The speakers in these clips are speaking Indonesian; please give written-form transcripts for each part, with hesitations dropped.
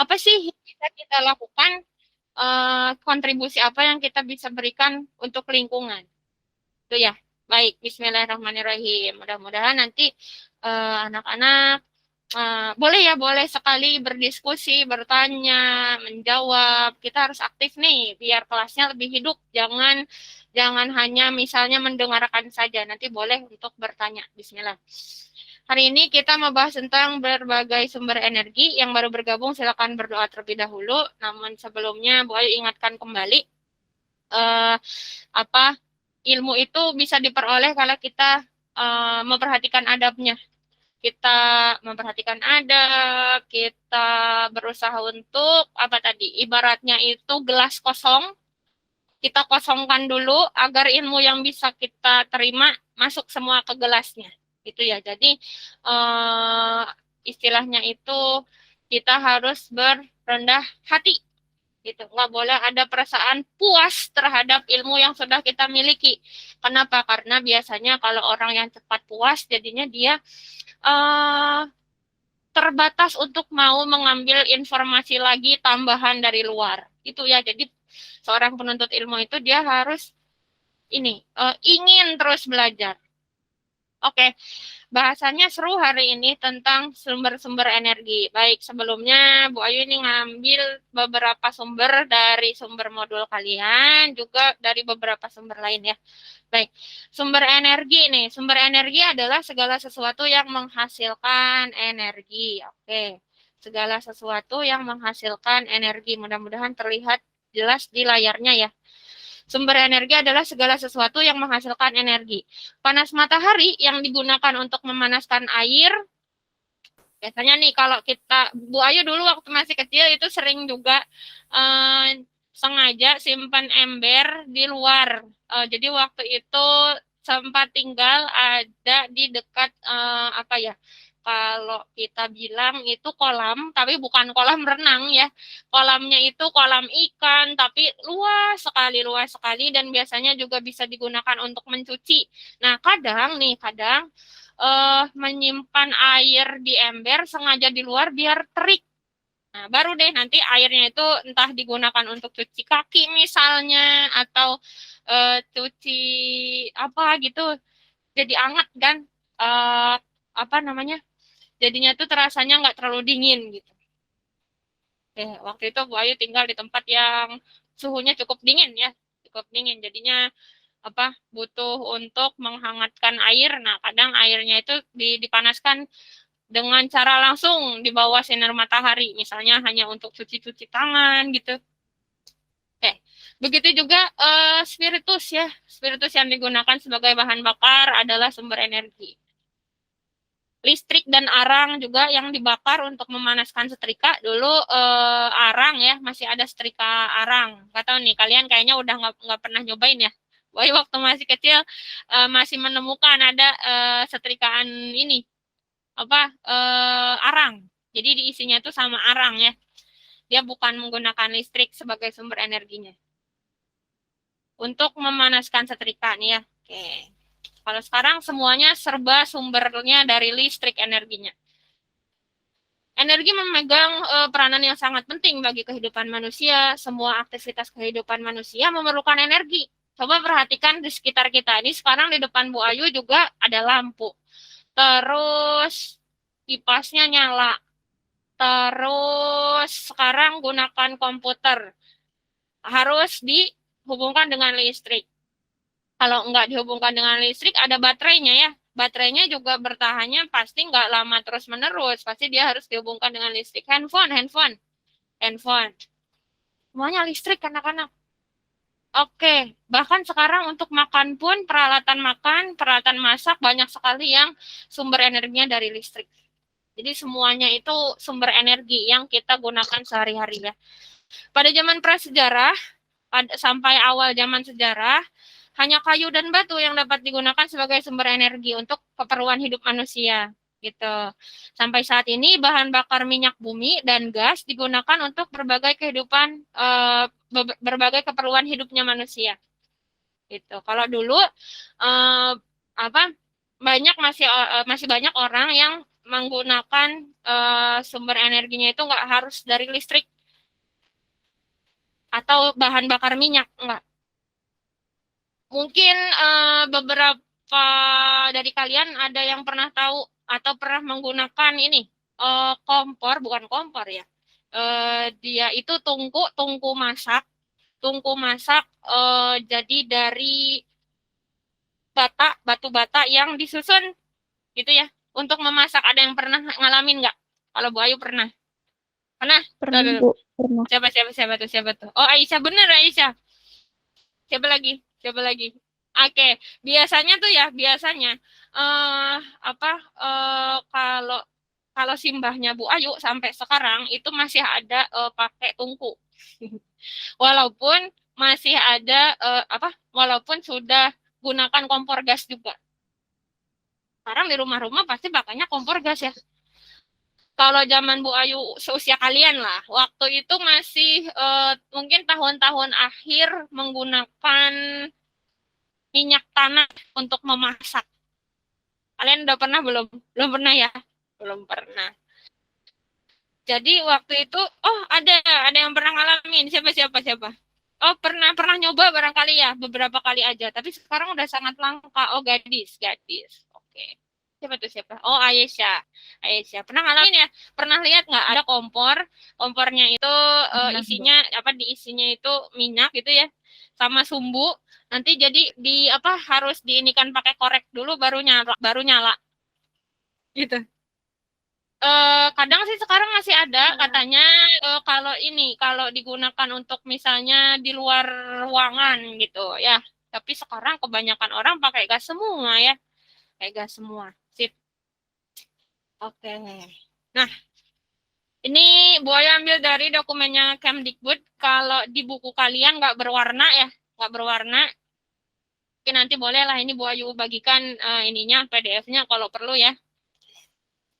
apa sih yang bisa kita lakukan, kontribusi apa yang kita bisa berikan untuk lingkungan. Itu ya. Baik, bismillahirrahmanirrahim. Mudah-mudahan nanti anak-anak boleh ya, boleh sekali berdiskusi, bertanya, menjawab. Kita harus aktif nih biar kelasnya lebih hidup. Jangan jangan hanya misalnya mendengarkan saja. Nanti boleh untuk bertanya. Bismillah. Hari ini kita membahas tentang berbagai sumber energi. Yang baru bergabung silakan berdoa terlebih dahulu. Namun sebelumnya Bu Ayu ingatkan kembali eh, apa ilmu itu bisa diperoleh kalau kita memperhatikan adabnya. Kita memperhatikan adab, kita berusaha untuk apa tadi? Ibaratnya itu gelas kosong, kita kosongkan dulu agar ilmu yang bisa kita terima masuk semua ke gelasnya. Gitu ya. Jadi eh, istilahnya itu kita harus berendah hati gitu. Nggak boleh ada perasaan puas terhadap ilmu yang sudah kita miliki. Kenapa? Karena biasanya kalau orang yang cepat puas, jadinya dia eh, terbatas untuk mau mengambil informasi lagi tambahan dari luar. Itu ya, jadi seorang penuntut ilmu itu dia harus ini ingin terus belajar. Oke, bahasanya seru hari ini tentang sumber-sumber energi. Baik, sebelumnya Bu Ayu ini ngambil beberapa sumber dari sumber modul kalian, juga dari beberapa sumber lain ya. Baik, sumber energi nih. Sumber energi adalah segala sesuatu yang menghasilkan energi. Oke, segala sesuatu yang menghasilkan energi. Mudah-mudahan terlihat jelas di layarnya ya. Sumber energi adalah segala sesuatu yang menghasilkan energi. Panas matahari yang digunakan untuk memanaskan air, biasanya nih kalau kita, Bu Ayu dulu waktu masih kecil itu sering juga eh, sengaja simpan ember di luar. Jadi waktu itu sempat tinggal ada di dekat apa ya? Kalau kita bilang itu kolam, tapi bukan kolam renang ya. Kolamnya itu kolam ikan, tapi luas sekali dan biasanya juga bisa digunakan untuk mencuci. Nah, kadang nih, kadang menyimpan air di ember sengaja di luar biar terik. Nah, baru deh nanti airnya itu entah digunakan untuk cuci kaki misalnya atau cuci apa gitu. Jadi anget kan eh, apa namanya? Jadinya tuh terasanya nggak terlalu dingin gitu. Waktu itu Bu Ayu tinggal di tempat yang suhunya cukup dingin ya, cukup dingin. Jadinya apa butuh untuk menghangatkan air. Nah, kadang airnya itu dipanaskan dengan cara langsung di bawah sinar matahari, misalnya hanya untuk cuci-cuci tangan gitu. Oke. Begitu juga spiritus ya. Spiritus yang digunakan sebagai bahan bakar adalah sumber energi. Listrik dan arang juga yang dibakar untuk memanaskan setrika. Dulu arang ya, masih ada setrika arang. Gak tahu nih, kalian kayaknya udah nggak pernah nyobain ya. Wah, waktu masih kecil masih menemukan ada setrikaan ini apa arang. Jadi diisinya itu sama arang ya. Dia bukan menggunakan listrik sebagai sumber energinya. Untuk memanaskan setrika nih ya. Oke. Kalau sekarang semuanya serba sumbernya dari listrik energinya. Energi memegang peranan yang sangat penting bagi kehidupan manusia. Semua aktivitas kehidupan manusia memerlukan energi. Coba perhatikan di sekitar kita. Ini sekarang di depan Bu Ayu juga ada lampu. Terus kipasnya nyala. Terus sekarang gunakan komputer. Harus dihubungkan dengan listrik. Kalau nggak dihubungkan dengan listrik, ada baterainya ya. Baterainya juga bertahannya pasti nggak lama terus-menerus. Pasti dia harus dihubungkan dengan listrik. Handphone. Semuanya listrik anak-anak. Oke, bahkan sekarang untuk makan pun, peralatan masak, banyak sekali yang sumber energinya dari listrik. Jadi semuanya itu sumber energi yang kita gunakan sehari-hari ya. Pada zaman prasejarah, sampai awal zaman sejarah, hanya kayu dan batu yang dapat digunakan sebagai sumber energi untuk keperluan hidup manusia. Gitu. Sampai saat ini bahan bakar minyak bumi dan gas digunakan untuk berbagai kehidupan, berbagai keperluan hidupnya manusia. Gitu. Kalau dulu apa banyak masih banyak orang yang menggunakan sumber energinya itu nggak harus dari listrik atau bahan bakar minyak, enggak. Mungkin beberapa dari kalian ada yang pernah tahu atau pernah menggunakan ini kompor, bukan kompor ya. Dia itu tungku masak jadi dari batu bata yang disusun gitu ya untuk memasak. Ada yang pernah ngalamin nggak? Kalau Bu Ayu pernah? Pernah? Pernah, Bu. Pernah. Siapa tuh? Oh, Aisyah, bener Aisyah. Siapa lagi? Oke, biasanya kalau kalau simbahnya Bu Ayu sampai sekarang itu masih ada pakai tungku. Walaupun masih ada walaupun sudah gunakan kompor gas juga. Sekarang di rumah-rumah pasti pakainya kompor gas ya. Kalau zaman Bu Ayu seusia kalian lah, waktu itu masih mungkin tahun-tahun akhir menggunakan minyak tanah untuk memasak. Kalian udah pernah belum? Belum pernah ya? Belum pernah. Jadi waktu itu, oh ada yang pernah ngalamin. Siapa? Oh pernah nyoba barangkali ya, beberapa kali aja. Tapi sekarang udah sangat langka. Oh gadis. Oke. Siapa? Oh Aisyah. Pernah ngalamin ya? Pernah lihat nggak ada kompor? Kompornya itu isinya diisinya itu minyak gitu ya, sama sumbu. Nanti jadi harus diinikan pakai korek dulu baru nyala gitu. Kadang sih sekarang masih ada katanya kalau digunakan untuk misalnya di luar ruangan gitu ya. Tapi sekarang kebanyakan orang pakai gas semua ya. Pakai gas semua. Sip. Oke. Nah, ini Bu Ayu ambil dari dokumennya Kemdikbud. Kalau di buku kalian nggak berwarna ya, nggak berwarna. Oke, nanti boleh lah ini Bu Ayu bagikan ininya PDF-nya kalau perlu ya.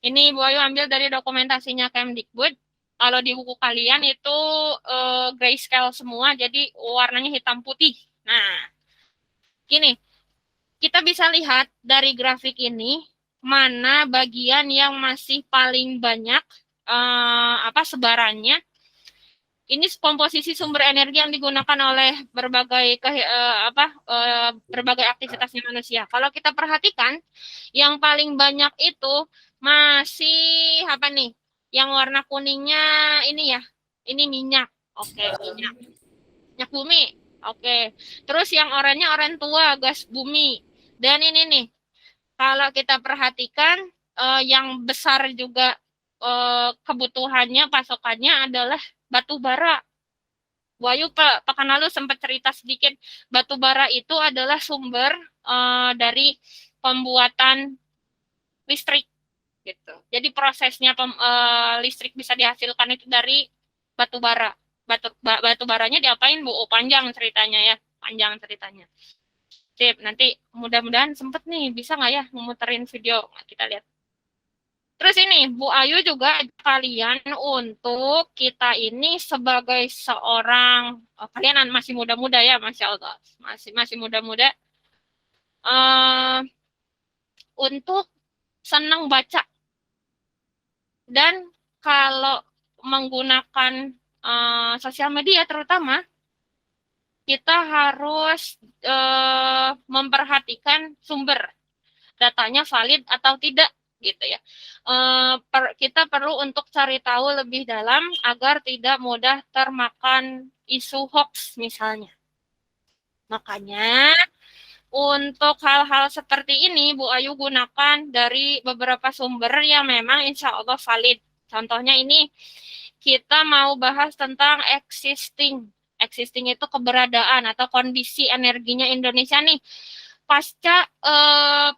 Ini Bu Ayu ambil dari dokumentasinya Kemdikbud. Kalau di buku kalian itu grayscale semua, jadi warnanya hitam putih. Nah, gini, kita bisa lihat dari grafik ini mana bagian yang masih paling banyak sebarannya. Ini komposisi sumber energi yang digunakan oleh berbagai aktivitasnya manusia. Kalau kita perhatikan, yang paling banyak itu masih apa nih? Yang warna kuningnya ini ya, ini minyak. Oke, minyak bumi. Oke, terus yang oranye tua, gas bumi. Dan ini nih, kalau kita perhatikan yang besar juga kebutuhannya, pasokannya adalah batu bara. Wahyu pekan lalu sempat cerita sedikit, batu bara itu adalah sumber dari pembuatan listrik gitu. Jadi prosesnya listrik bisa dihasilkan itu dari batu bara. Batu baranya diapain Bu? Oh, panjang ceritanya ya, Sip, nanti mudah-mudahan sempet nih, bisa nggak ya memuterin video, kita lihat. Terus ini Bu Ayu juga kalian untuk kita ini sebagai seorang kalian masih muda-muda ya, Masya Allah, masih muda-muda, untuk senang baca. Dan kalau menggunakan sosial media terutama, kita harus memperhatikan sumber datanya valid atau tidak gitu ya. Kita perlu untuk cari tahu lebih dalam agar tidak mudah termakan isu hoax misalnya. Makanya untuk hal-hal seperti ini Bu Ayu gunakan dari beberapa sumber yang memang insya Allah valid. Contohnya ini kita mau bahas tentang existing. Existing itu keberadaan atau kondisi energinya Indonesia nih pasca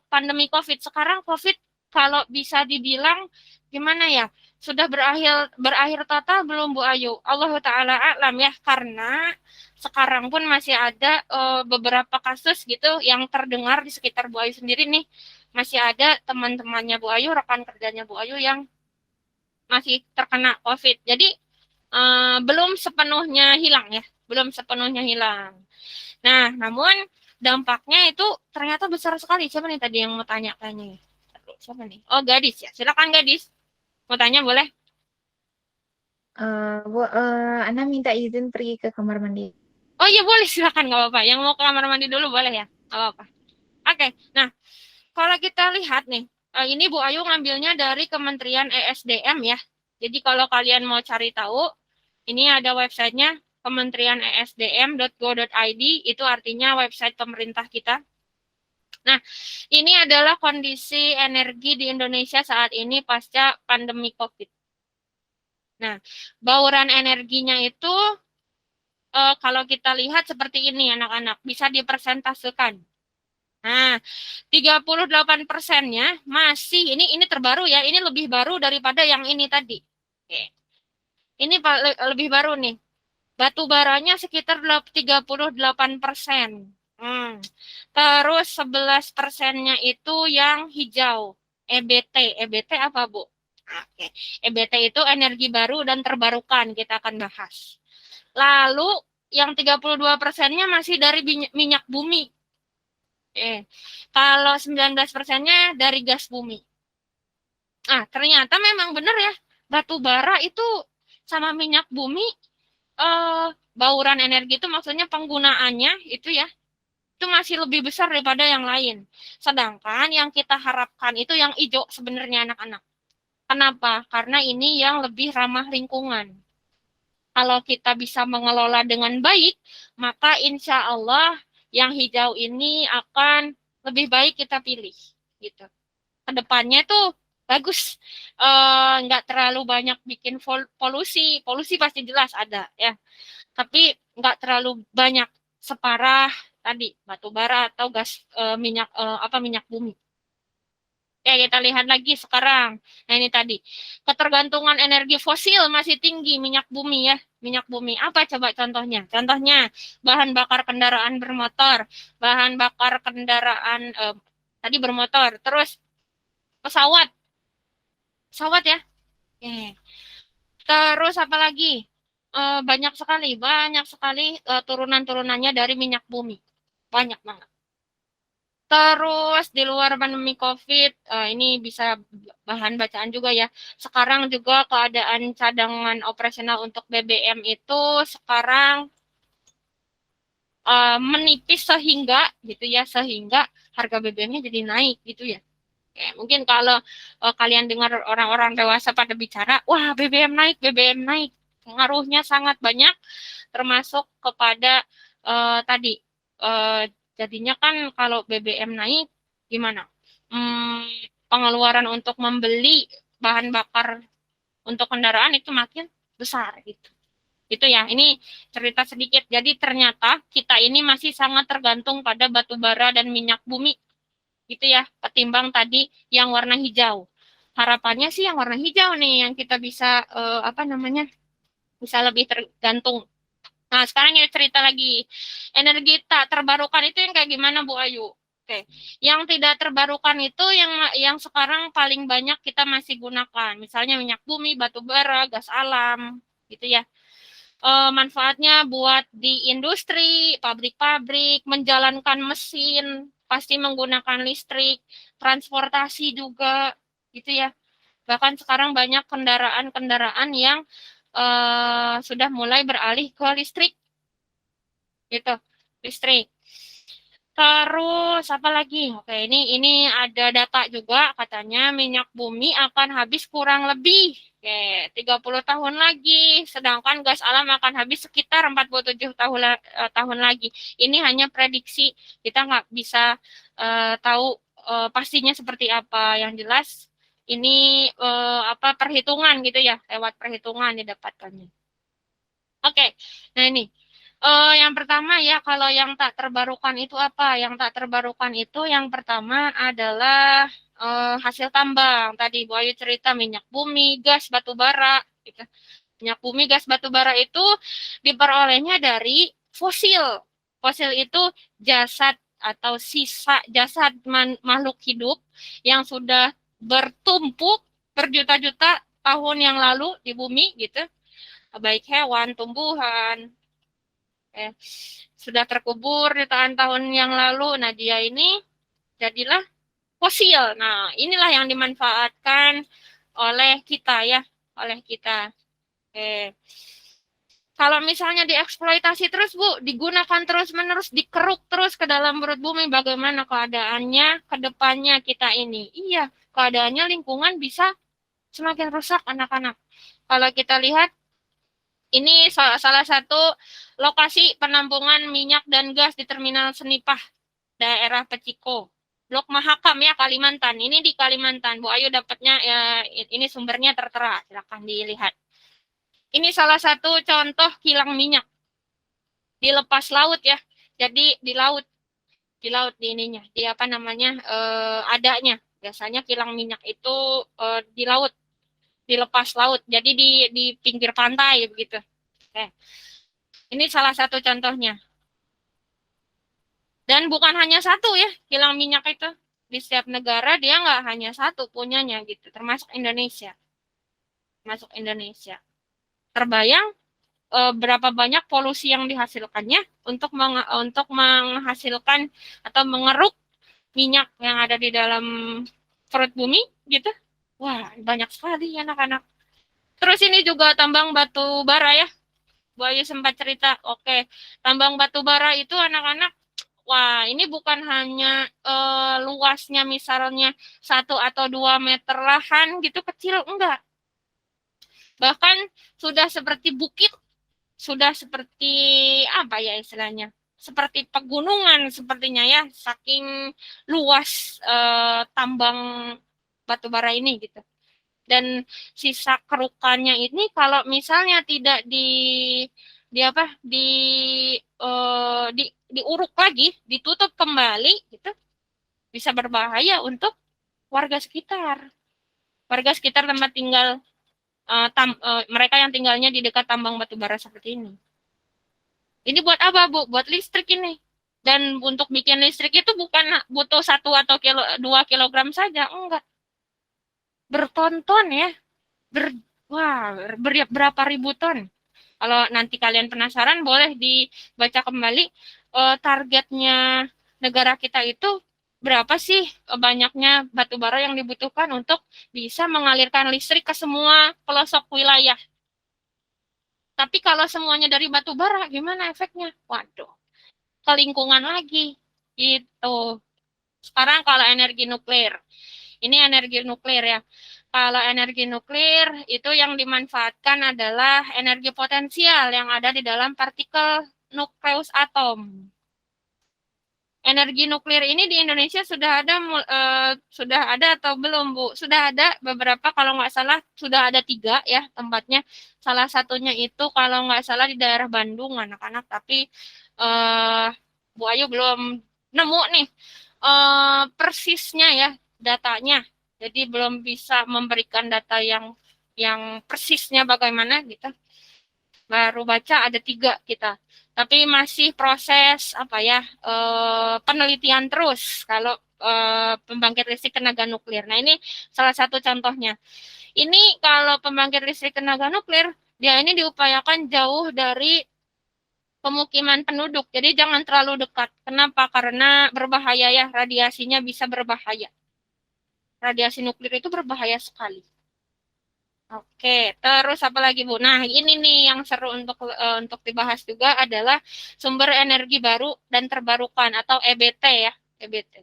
pandemi COVID. Sekarang COVID kalau bisa dibilang gimana ya, sudah berakhir total belum Bu Ayu? Allah Ta'ala a'lam ya, karena sekarang pun masih ada beberapa kasus gitu yang terdengar di sekitar Bu Ayu sendiri nih. Masih ada teman-temannya Bu Ayu, rekan kerjanya Bu Ayu yang masih terkena COVID. Jadi belum sepenuhnya hilang ya, belum sepenuhnya hilang. Nah, namun dampaknya itu ternyata besar sekali. Siapa nih tadi yang mau tanya kayaknya? Siapa nih? Oh, Gadis ya. Silakan Gadis. Mau tanya boleh? Bu, Ana minta izin pergi ke kamar mandi. Oh iya boleh, silakan nggak apa-apa. Yang mau ke kamar mandi dulu boleh ya? Nggak apa-apa. Oke, nah kalau kita lihat nih, ini Bu Ayu ngambilnya dari Kementerian ESDM ya. Jadi kalau kalian mau cari tahu, ini ada websitenya Kementerian ESDM.go.id, itu artinya website pemerintah kita. Nah, ini adalah kondisi energi di Indonesia saat ini pasca pandemi COVID. Nah, bauran energinya itu kalau kita lihat seperti ini anak-anak, bisa dipersentasekan. Nah, 38%-nya masih ini terbaru ya, ini lebih baru daripada yang ini tadi. Oke. Ini lebih baru nih. Batu baranya sekitar 38%. Terus 11%-nya itu yang hijau, EBT. EBT apa, Bu? Oke. EBT itu energi baru dan terbarukan, kita akan bahas. Lalu yang 32%-nya masih dari minyak bumi. Kalau 19%-nya dari gas bumi. Ah, ternyata memang benar ya, batu bara itu sama minyak bumi, eh, bauran energi itu maksudnya penggunaannya itu ya, itu masih lebih besar daripada yang lain. Sedangkan yang kita harapkan itu yang hijau sebenarnya anak-anak. Kenapa? Karena ini yang lebih ramah lingkungan. Kalau kita bisa mengelola dengan baik, maka insya Allah yang hijau ini akan lebih baik kita pilih. Gitu. Kedepannya tuh bagus. Nggak terlalu banyak bikin polusi. Polusi pasti jelas ada ya. Tapi nggak terlalu banyak separah tadi batu bara atau gas minyak minyak bumi. Ya, kita lihat lagi sekarang. Nah, ini tadi. Ketergantungan energi fosil masih tinggi minyak bumi ya. Minyak bumi. Apa coba contohnya? Contohnya bahan bakar kendaraan bermotor, bahan bakar kendaraan tadi bermotor, terus pesawat. Pesawat ya. Oke. Terus apa lagi? Banyak sekali turunan-turunannya dari minyak bumi. Banyak banget. Terus di luar pandemi COVID, ini bisa bahan bacaan juga ya. Sekarang juga keadaan cadangan operasional untuk BBM itu sekarang menipis sehingga gitu ya, sehingga harga BBM-nya jadi naik gitu ya. Oke, mungkin kalau kalian dengar orang-orang dewasa pada bicara, wah BBM naik, BBM naik. Pengaruhnya sangat banyak, termasuk kepada tadi. eh, Jadinya kan kalau BBM naik, gimana? Hmm, Pengeluaran untuk membeli bahan bakar untuk kendaraan itu makin besar gitu. Itu ya, ini cerita sedikit. Jadi ternyata kita ini masih sangat tergantung pada batu bara dan minyak bumi gitu ya, ketimbang tadi yang warna hijau. Harapannya sih yang warna hijau nih yang kita bisa bisa lebih tergantung. Nah, sekarang kita cerita lagi. Energi tak terbarukan itu yang kayak gimana Bu Ayu? Oke. Yang tidak terbarukan itu yang sekarang paling banyak kita masih gunakan. Misalnya minyak bumi, batu bara, gas alam, gitu ya. Manfaatnya buat di industri, pabrik-pabrik, menjalankan mesin, pasti menggunakan listrik, transportasi juga, gitu ya. Bahkan sekarang banyak kendaraan-kendaraan yang sudah mulai beralih ke listrik, gitu, listrik. Terus apa lagi? Oke, ini ada data juga katanya minyak bumi akan habis kurang lebih 30 tahun lagi, sedangkan gas alam akan habis sekitar 47 tahun lagi. Ini hanya prediksi, kita nggak bisa tahu pastinya seperti apa. Yang jelas ini perhitungan gitu ya, lewat perhitungan didapatkannya. Oke, nah ini. Yang pertama ya, kalau yang tak terbarukan itu apa? Yang tak terbarukan itu yang pertama adalah hasil tambang. Tadi Bu Ayu cerita minyak bumi, gas, batu bara. Gitu. Minyak bumi, gas, batu bara itu diperolehnya dari fosil. Fosil itu jasad atau sisa jasad makhluk hidup yang sudah bertumpuk berjuta-juta tahun yang lalu di bumi gitu, baik hewan, tumbuhan, eh, sudah terkubur jutaan tahun yang lalu. Nah, dia ini jadilah fosil. Nah, inilah yang dimanfaatkan oleh kita ya, oleh kita. Oke. Kalau misalnya dieksploitasi terus, Bu, digunakan terus-menerus, dikeruk terus ke dalam perut bumi, bagaimana keadaannya ke depannya kita ini? Iya, keadaannya lingkungan bisa semakin rusak anak-anak. Kalau kita lihat, ini salah satu lokasi penampungan minyak dan gas di Terminal Senipah, daerah Peciko. Blok Mahakam ya, Kalimantan. Ini di Kalimantan. Bu Ayu dapatnya ya, ini sumbernya tertera, silakan dilihat. Ini salah satu contoh kilang minyak di lepas laut ya. Jadi di laut di ininya, di apa namanya adanya. Biasanya kilang minyak itu di laut, di lepas laut. Jadi di pinggir pantai begitu. Oke. Ini salah satu contohnya. Dan bukan hanya satu ya kilang minyak itu. Di setiap negara dia nggak hanya satu punyanya gitu, termasuk Indonesia. Termasuk Indonesia. Terbayang berapa banyak polusi yang dihasilkannya untuk menghasilkan atau mengeruk minyak yang ada di dalam perut bumi gitu. Wah, banyak sekali anak-anak. Terus ini juga tambang batu bara ya. Bu Ayu sempat cerita, oke, tambang batu bara itu anak-anak, wah ini bukan hanya luasnya misalnya 1 atau 2 meter lahan gitu kecil, enggak. Bahkan sudah seperti bukit, sudah seperti apa ya istilahnya, seperti pegunungan sepertinya ya, saking luas tambang batu bara ini gitu. Dan sisa kerukannya ini kalau misalnya tidak di apa diuruk lagi, ditutup kembali gitu, bisa berbahaya untuk warga sekitar. Warga sekitar tempat tinggal mereka yang tinggalnya di dekat tambang batu bara seperti ini. Ini buat apa, Bu? Buat listrik ini. Dan untuk bikin listrik itu bukan butuh 1 atau 2 kilogram saja, enggak. Bertonton ya. Ber, wah, berapa ribu ton. Kalau nanti kalian penasaran, boleh dibaca kembali targetnya negara kita itu berapa sih banyaknya batu bara yang dibutuhkan untuk bisa mengalirkan listrik ke semua pelosok wilayah. Tapi kalau semuanya dari batu bara, gimana efeknya? Waduh, ke lingkungan lagi. Gitu. Sekarang kalau energi nuklir. Ini energi nuklir ya. Kalau energi nuklir itu yang dimanfaatkan adalah energi potensial yang ada di dalam partikel nukleus atom. Energi nuklir ini di Indonesia sudah ada atau belum, Bu? Sudah ada beberapa, kalau nggak salah sudah ada 3 ya tempatnya. Salah satunya itu kalau nggak salah di daerah Bandung, anak-anak. Tapi Bu Ayu belum nemu nih persisnya ya datanya. Jadi belum bisa memberikan data yang persisnya bagaimana gitu. Baru baca ada 3 kita. Tapi masih proses apa ya penelitian terus kalau pembangkit listrik tenaga nuklir. Nah ini salah satu contohnya. Ini kalau pembangkit listrik tenaga nuklir dia ini diupayakan jauh dari pemukiman penduduk. Jadi jangan terlalu dekat. Kenapa? Karena berbahaya ya, radiasinya bisa berbahaya. Radiasi nuklir itu berbahaya sekali. Oke, terus apa lagi Bu? Nah, ini nih yang seru untuk dibahas juga adalah sumber energi baru dan terbarukan atau EBT ya, EBT.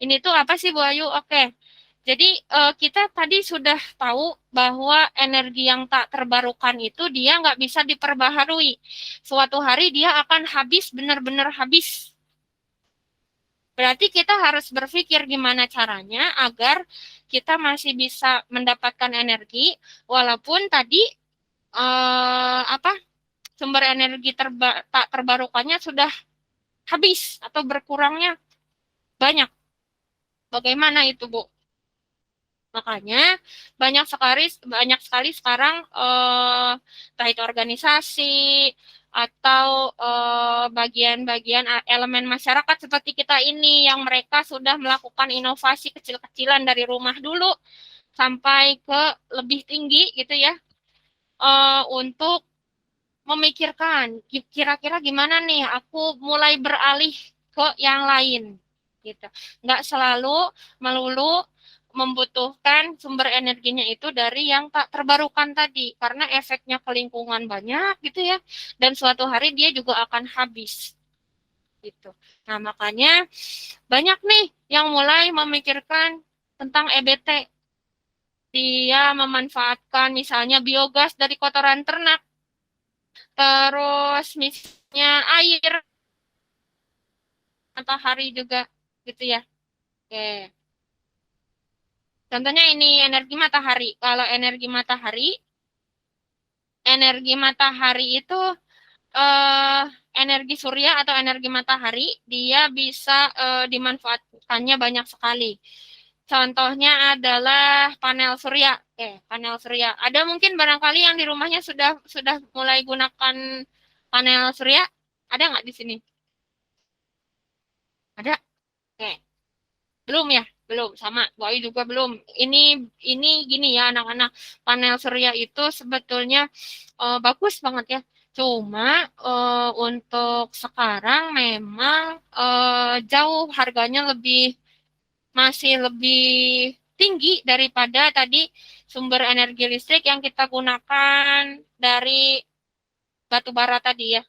Ini tuh apa sih Bu Ayu? Oke. Jadi kita tadi sudah tahu bahwa energi yang tak terbarukan itu dia nggak bisa diperbaharui. Suatu hari dia akan habis, benar-benar habis. Berarti kita harus berpikir gimana caranya agar kita masih bisa mendapatkan energi walaupun tadi apa sumber energi tak terbarukannya sudah habis atau berkurangnya banyak. Bagaimana itu, Bu? Makanya banyak sekali sekarang entah itu organisasi atau bagian-bagian elemen masyarakat seperti kita ini yang mereka sudah melakukan inovasi kecil-kecilan dari rumah dulu sampai ke lebih tinggi gitu ya untuk memikirkan kira-kira gimana nih aku mulai beralih ke yang lain gitu. Nggak selalu melulu membutuhkan sumber energinya itu dari yang tak terbarukan tadi, karena efeknya ke lingkungan banyak gitu ya, dan suatu hari dia juga akan habis gitu. Nah, makanya banyak nih yang mulai memikirkan tentang EBT. Dia memanfaatkan misalnya biogas dari kotoran ternak, terus misalnya air, matahari juga gitu ya. Oke. Contohnya ini energi matahari. Kalau energi matahari itu eh, energi surya atau energi matahari, dia bisa dimanfaatkannya banyak sekali. Contohnya adalah panel surya. Oke, panel surya. Ada mungkin barangkali yang di rumahnya sudah mulai gunakan panel surya? Ada nggak di sini? Ada? Oke. Belum ya? Belum. Sama. Bu Ayu juga belum. Ini gini ya anak-anak. Panel surya itu sebetulnya bagus banget ya. Cuma untuk sekarang memang jauh harganya masih lebih tinggi daripada tadi sumber energi listrik yang kita gunakan dari batu bara tadi ya.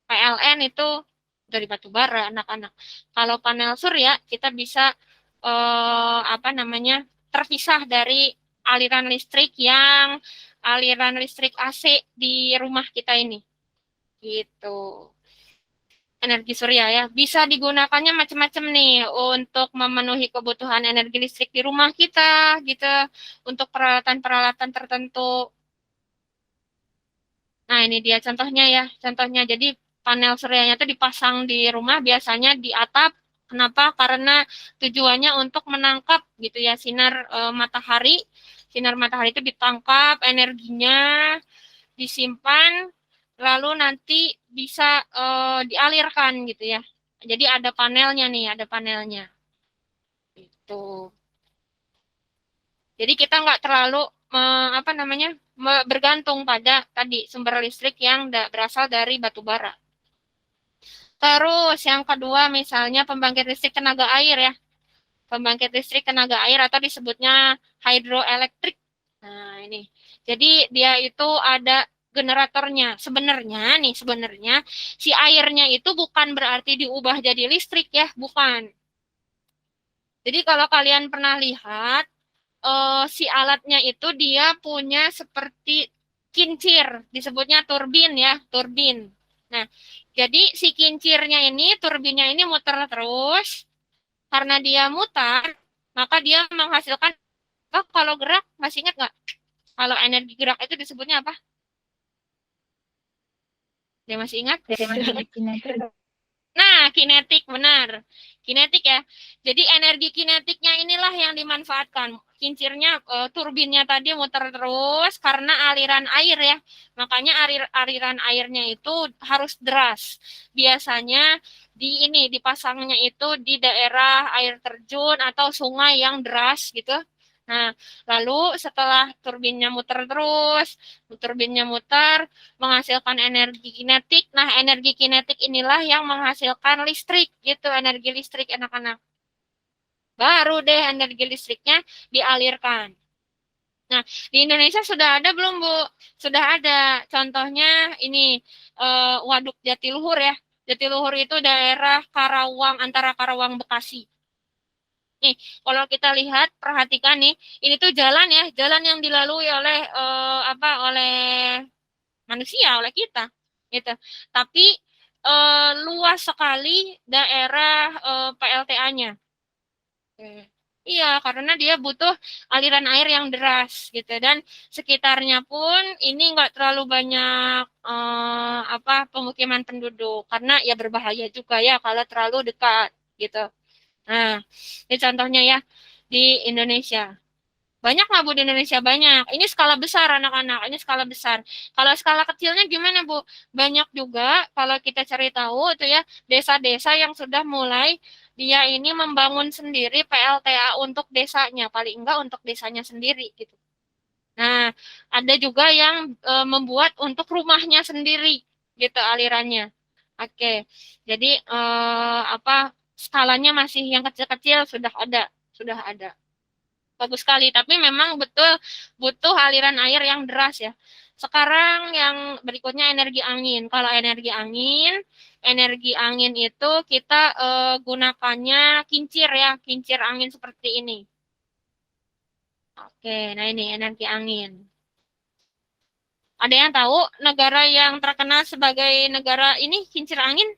PLN itu dari batu bara anak-anak. Kalau panel surya kita bisa apa namanya terpisah dari aliran listrik AC di rumah kita ini. Gitu. Energi surya ya. Bisa digunakannya macam-macam nih untuk memenuhi kebutuhan energi listrik di rumah kita gitu, untuk peralatan-peralatan tertentu. Nah, ini dia contohnya ya. Contohnya jadi panel suryanya itu dipasang di rumah biasanya di atap. Kenapa? Karena tujuannya untuk menangkap gitu ya sinar matahari. Sinar matahari itu ditangkap, energinya disimpan, lalu nanti bisa dialirkan gitu ya. Jadi ada panelnya nih, ada panelnya. Itu. Jadi kita nggak terlalu apa namanya bergantung pada tadi sumber listrik yang berasal dari batu bara. Terus yang kedua misalnya pembangkit listrik tenaga air ya. Pembangkit listrik tenaga air atau disebutnya hidroelektrik. Nah, ini. Jadi dia itu ada generatornya. Sebenarnya si airnya itu bukan berarti diubah jadi listrik ya, bukan. Jadi kalau kalian pernah lihat si alatnya itu dia punya seperti kincir, disebutnya turbin ya, turbin. Nah, jadi si kincirnya ini, turbinnya ini muter terus. Karena dia mutar, maka dia menghasilkan, oh, kalau gerak, masih ingat nggak? Kalau energi gerak itu disebutnya apa? Dia masih ingat? Kinetik. Nah, kinetik, benar. Kinetik ya. Jadi energi kinetiknya inilah yang dimanfaatkan. Kincirnya, turbinnya tadi muter terus karena aliran air ya. Makanya aliran airnya itu harus deras. Biasanya dipasangnya itu di daerah air terjun atau sungai yang deras gitu. Nah, lalu setelah turbinnya muter, menghasilkan energi kinetik. Nah, energi kinetik inilah yang menghasilkan listrik gitu, energi listrik anak-anak. Baru deh energi listriknya dialirkan. Nah, di Indonesia sudah ada belum, Bu? Sudah ada. Contohnya ini Waduk Jatiluhur ya. Jatiluhur itu daerah Karawang, antara Karawang Bekasi. Nih, kalau kita lihat, perhatikan nih, ini tuh jalan ya, jalan yang dilalui oleh oleh manusia, oleh kita gitu. Tapi luas sekali daerah PLTA-nya. Iya, karena dia butuh aliran air yang deras gitu, dan sekitarnya pun ini nggak terlalu banyak pemukiman penduduk karena ya berbahaya juga ya kalau terlalu dekat gitu. Nah, ini contohnya ya di Indonesia. Banyak nggak Bu di Indonesia? Banyak. Ini skala besar anak-anak, ini skala besar. Kalau skala kecilnya gimana Bu? Banyak juga kalau kita cari tahu itu ya, desa-desa yang sudah mulai dia ini membangun sendiri PLTA untuk desanya, paling enggak untuk desanya sendiri gitu. Nah, ada juga yang membuat untuk rumahnya sendiri gitu alirannya. Oke. Jadi skalanya masih yang kecil-kecil sudah ada. Bagus sekali, tapi memang betul butuh aliran air yang deras ya. Sekarang yang berikutnya energi angin. Kalau energi angin itu kita gunakannya kincir ya, kincir angin seperti ini. Oke, nah ini energi angin. Ada yang tahu negara yang terkenal sebagai negara ini kincir angin?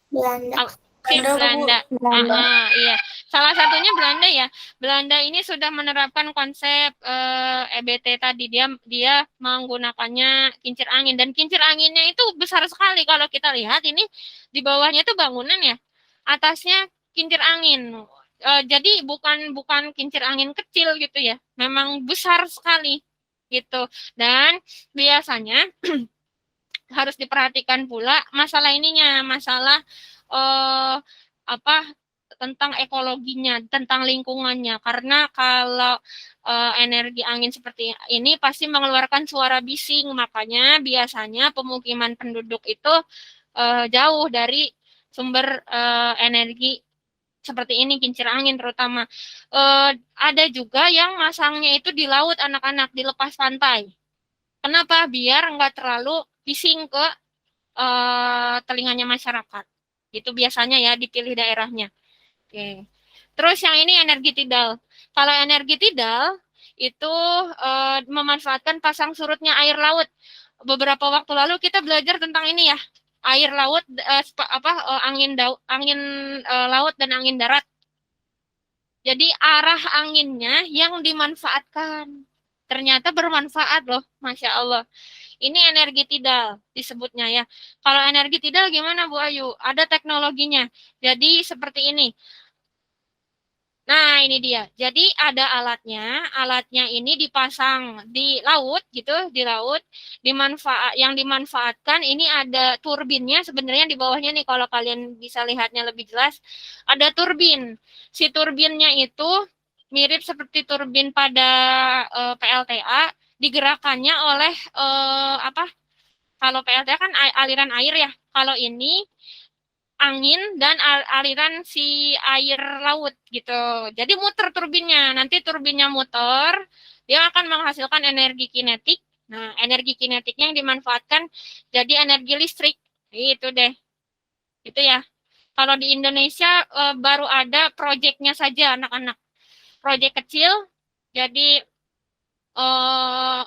Belanda. Belanda. Belanda. Iya. Salah satunya Belanda ya. Belanda ini sudah menerapkan konsep EBT tadi. Dia menggunakannya kincir angin dan kincir anginnya itu besar sekali kalau kita lihat ini di bawahnya itu bangunan ya. Atasnya kincir angin. Jadi bukan kincir angin kecil gitu ya. Memang besar sekali gitu. Dan biasanya harus diperhatikan pula masalah ininya, masalah eh, apa tentang ekologinya, tentang lingkungannya. Karena kalau energi angin seperti ini pasti mengeluarkan suara bising, makanya biasanya pemukiman penduduk itu jauh dari sumber energi seperti ini, kincir angin terutama. Eh, ada juga yang masangnya itu di laut, anak-anak di lepas pantai. Kenapa? Biar nggak terlalu bising ke telinganya masyarakat. Itu biasanya ya dipilih daerahnya. Oke. Terus yang ini energi tidal. Kalau energi tidal itu memanfaatkan pasang surutnya air laut. Beberapa waktu lalu kita belajar tentang ini ya, air laut, angin laut dan angin darat. Jadi arah anginnya yang dimanfaatkan. Ternyata bermanfaat loh, Masya Allah. Ini energi tidal disebutnya ya. Kalau energi tidal gimana Bu Ayu? Ada teknologinya. Jadi seperti ini. Nah, ini dia. Jadi ada alatnya. Alatnya ini dipasang di laut gitu, di laut. Yang dimanfaatkan ini ada turbinnya sebenarnya di bawahnya nih kalau kalian bisa lihatnya lebih jelas. Ada turbin. Si turbinnya itu mirip seperti turbin pada PLTA, digerakannya oleh apa? Kalau PLTA kan aliran air ya. Kalau ini angin dan aliran si air laut gitu. Jadi muter turbinnya. Nanti turbinnya muter, dia akan menghasilkan energi kinetik. Nah, energi kinetiknya yang dimanfaatkan jadi energi listrik. Itu deh. Itu ya. Kalau di Indonesia baru ada proyeknya saja anak-anak. Proyek kecil. Jadi eh,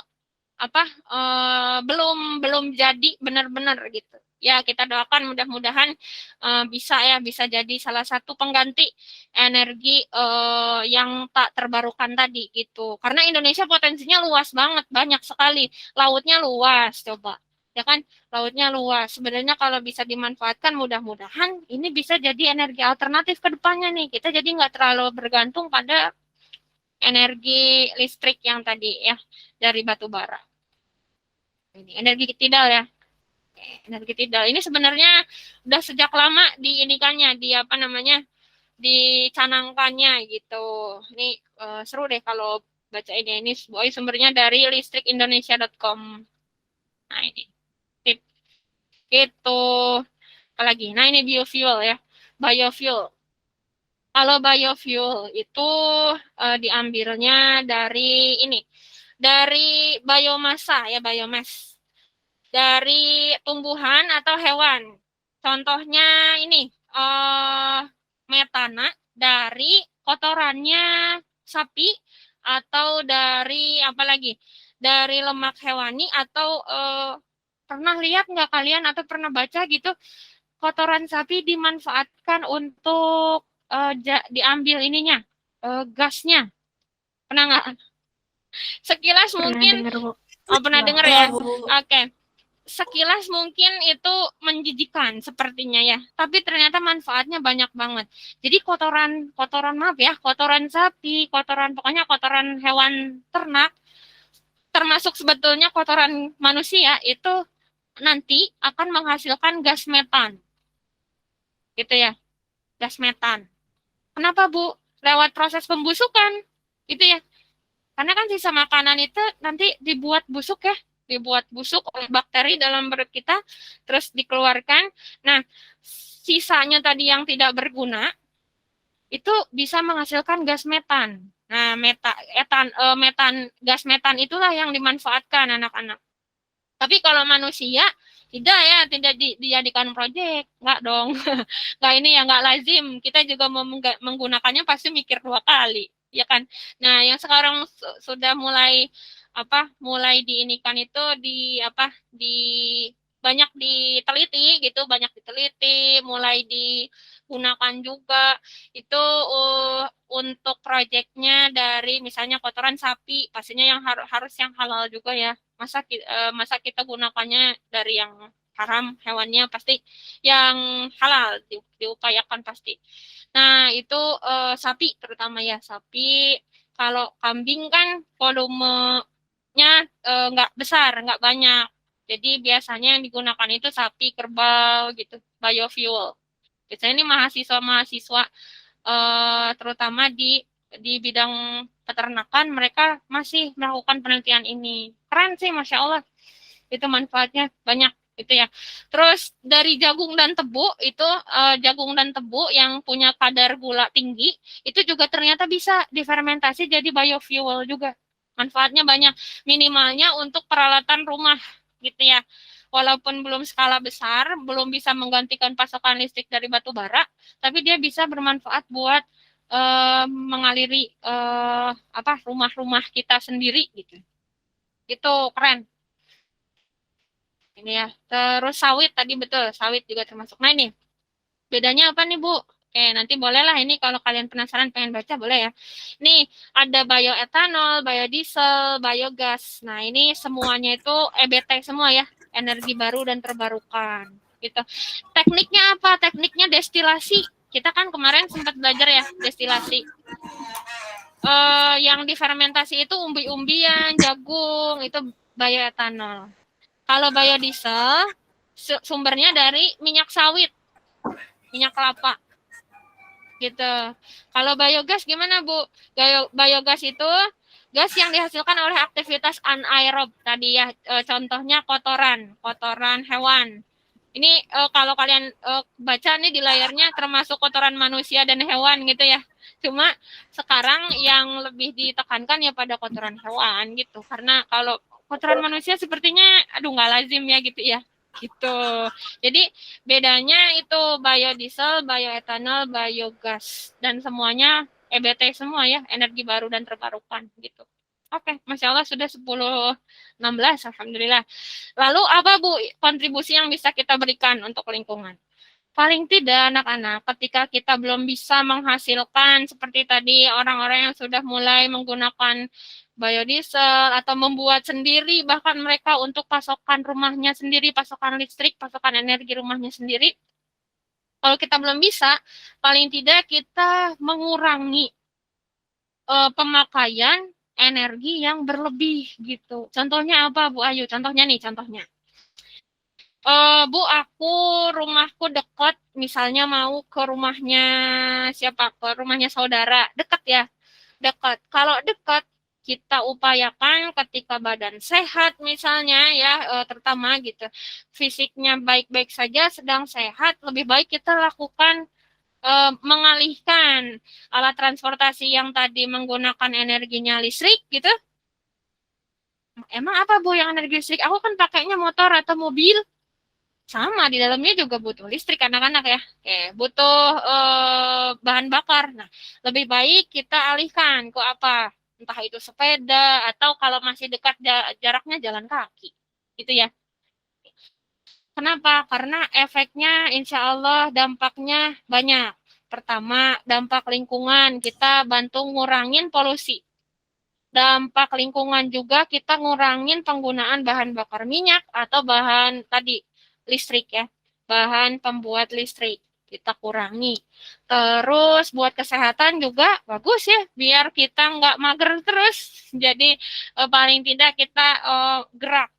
belum belum jadi benar-benar gitu. Ya, kita doakan mudah-mudahan bisa jadi salah satu pengganti energi yang tak terbarukan tadi gitu. Karena Indonesia potensinya luas banget, banyak sekali. Lautnya luas, coba. Ya kan, lautnya luas. Sebenarnya kalau bisa dimanfaatkan mudah-mudahan ini bisa jadi energi alternatif ke depannya nih. Kita jadi nggak terlalu bergantung pada energi listrik yang tadi ya dari batu bara. Ini energi tidal ya. Energi tidal ini sebenarnya udah sejak lama diinikannya, di apa namanya, dicanangkannya gitu. Ini seru deh kalau baca ini sumbernya dari listrikindonesia.com. Nah ini tip gitu. Apalagi, nah ini biofuel ya, biofuel. Kalau biofuel itu diambilnya dari ini, dari biomasa ya, biomass dari tumbuhan atau hewan. Contohnya ini metana dari kotorannya sapi atau dari apa lagi? Dari lemak hewani atau pernah lihat nggak kalian atau pernah baca gitu kotoran sapi dimanfaatkan untuk diambil ininya gasnya. Pernah nggak? Sekilas Pernah mungkin dengar, Bu. pernah dengar Ya, ya. Bu. Oke. Sekilas mungkin itu menjijikan sepertinya ya, tapi ternyata manfaatnya banyak banget. Jadi kotoran maaf ya, kotoran sapi, pokoknya kotoran hewan ternak, termasuk sebetulnya kotoran manusia itu nanti akan menghasilkan gas metan, gitu ya, gas metan. Kenapa Bu? Lewat proses pembusukan, gitu ya. Karena kan sisa makanan itu nanti dibuat busuk oleh bakteri dalam perut kita, terus dikeluarkan. Nah, sisanya tadi yang tidak berguna itu bisa menghasilkan gas metan. Nah, gas metan itulah yang dimanfaatkan anak-anak. Tapi kalau manusia tidak ya, tidak dijadikan proyek, nggak dong, nggak ini ya nggak lazim. Kita juga mau menggunakannya pasti mikir 2 kali, ya kan? Nah, yang sekarang sudah mulai mulai diinikan itu di banyak diteliti gitu, banyak diteliti, mulai digunakan juga itu untuk proyeknya dari misalnya kotoran sapi, pastinya yang harus yang halal juga ya. Masa kita gunakannya dari yang haram, hewannya pasti yang halal diupayakan pasti. Nah, itu sapi terutama ya, sapi. Kalau kambing kan volumenya nggak besar, nggak banyak. Jadi biasanya yang digunakan itu sapi, kerbau gitu, biofuel. Biasanya ini mahasiswa-mahasiswa terutama di bidang peternakan mereka masih melakukan penelitian ini. Keren sih, Masya Allah. Itu manfaatnya banyak itu ya. Terus dari jagung dan tebu itu jagung dan tebu yang punya kadar gula tinggi itu juga ternyata bisa difermentasi jadi biofuel juga. Manfaatnya banyak. Minimalnya untuk peralatan rumah gitu ya. Walaupun belum skala besar, belum bisa menggantikan pasokan listrik dari batu bara, tapi dia bisa bermanfaat buat mengaliri rumah-rumah kita sendiri gitu. Itu keren. Ini ya. Terus sawit tadi betul, sawit juga termasuk. Nah ini bedanya apa nih Bu? Oke, nanti bolehlah ini kalau kalian penasaran pengen baca boleh ya. Nih ada bioetanol, biodiesel, biogas. Nah ini semuanya itu EBT semua ya, energi baru dan terbarukan. Gitu. Tekniknya apa? Tekniknya destilasi. Kita kan kemarin sempat belajar ya destilasi. Yang difermentasi itu umbi-umbian, jagung, itu bioetanol. Kalau biodiesel sumbernya dari minyak sawit, minyak kelapa. Gitu. Kalau biogas gimana, Bu? Biogas itu gas yang dihasilkan oleh aktivitas anaerob tadi ya, contohnya kotoran hewan. Ini kalau kalian baca nih di layarnya termasuk kotoran manusia dan hewan gitu ya. Cuma sekarang yang lebih ditekankan ya pada kotoran hewan gitu. Karena kalau kotoran manusia sepertinya aduh nggak lazim ya gitu ya. Gitu. Jadi bedanya itu biodiesel, bioetanol, biogas dan semuanya EBT semua ya, energi baru dan terbarukan gitu. Oke, Masya Allah sudah 10.16, Alhamdulillah. Lalu apa Bu kontribusi yang bisa kita berikan untuk lingkungan? Paling tidak anak-anak ketika kita belum bisa menghasilkan seperti tadi orang-orang yang sudah mulai menggunakan biodiesel atau membuat sendiri bahkan mereka untuk pasokan rumahnya sendiri, pasokan listrik, pasokan energi rumahnya sendiri. Kalau kita belum bisa, paling tidak kita mengurangi pemakaian energi yang berlebih gitu. Contohnya apa Bu Ayu? Contohnya. Bu, rumahku dekat, misalnya mau ke rumahnya siapa? Ke rumahnya saudara, dekat ya, dekat. Kalau dekat, kita upayakan ketika badan sehat misalnya ya, terutama gitu, fisiknya baik-baik saja, sedang sehat, lebih baik kita lakukan mengalihkan alat transportasi yang tadi menggunakan energinya listrik gitu. Emang apa Bu yang energi listrik? Aku kan pakainya motor atau mobil. Sama di dalamnya juga butuh listrik anak-anak ya. Butuh bahan bakar. Nah, lebih baik kita alihkan ke apa? Entah itu sepeda atau kalau masih dekat jaraknya jalan kaki. Gitu ya. Kenapa? Karena efeknya insya Allah dampaknya banyak. Pertama, dampak lingkungan. Kita bantu ngurangin polusi. Dampak lingkungan juga kita ngurangin penggunaan bahan bakar minyak atau bahan tadi listrik ya, bahan pembuat listrik kita kurangi. Terus buat kesehatan juga bagus ya, biar kita nggak mager terus. Jadi paling tidak kita gerak.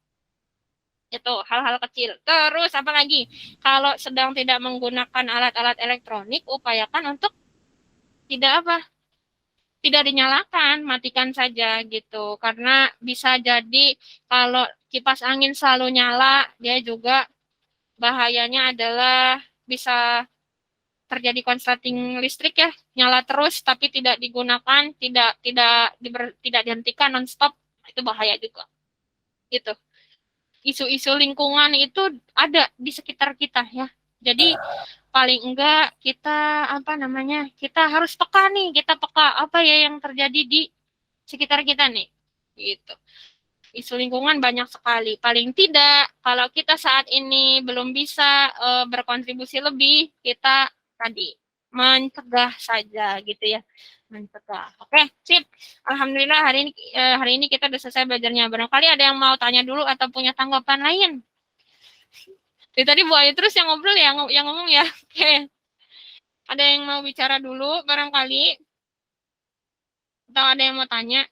Itu hal-hal kecil. Terus apa lagi? Kalau sedang tidak menggunakan alat-alat elektronik, upayakan untuk tidak tidak dinyalakan, matikan saja gitu. Karena bisa jadi kalau kipas angin selalu nyala, dia juga bahayanya adalah bisa terjadi konsleting listrik ya, nyala terus tapi tidak digunakan, tidak dihentikan nonstop, itu bahaya juga. Gitu. Isu-isu lingkungan itu ada di sekitar kita ya. Jadi paling enggak kita apa namanya? Kita harus peka nih, kita peka apa ya yang terjadi di sekitar kita nih. Gitu. Isu lingkungan banyak sekali. Paling tidak kalau kita saat ini belum bisa berkontribusi lebih, kita tadi mencegah saja gitu ya. Mencegah. Oke, sip. Alhamdulillah hari ini kita udah selesai belajarnya. Barangkali ada yang mau tanya dulu atau punya tanggapan lain. Jadi tadi Bu Ayu terus yang ngobrol ya, yang ngomong ya. Oke. Ada yang mau bicara dulu barangkali? Atau ada yang mau tanya?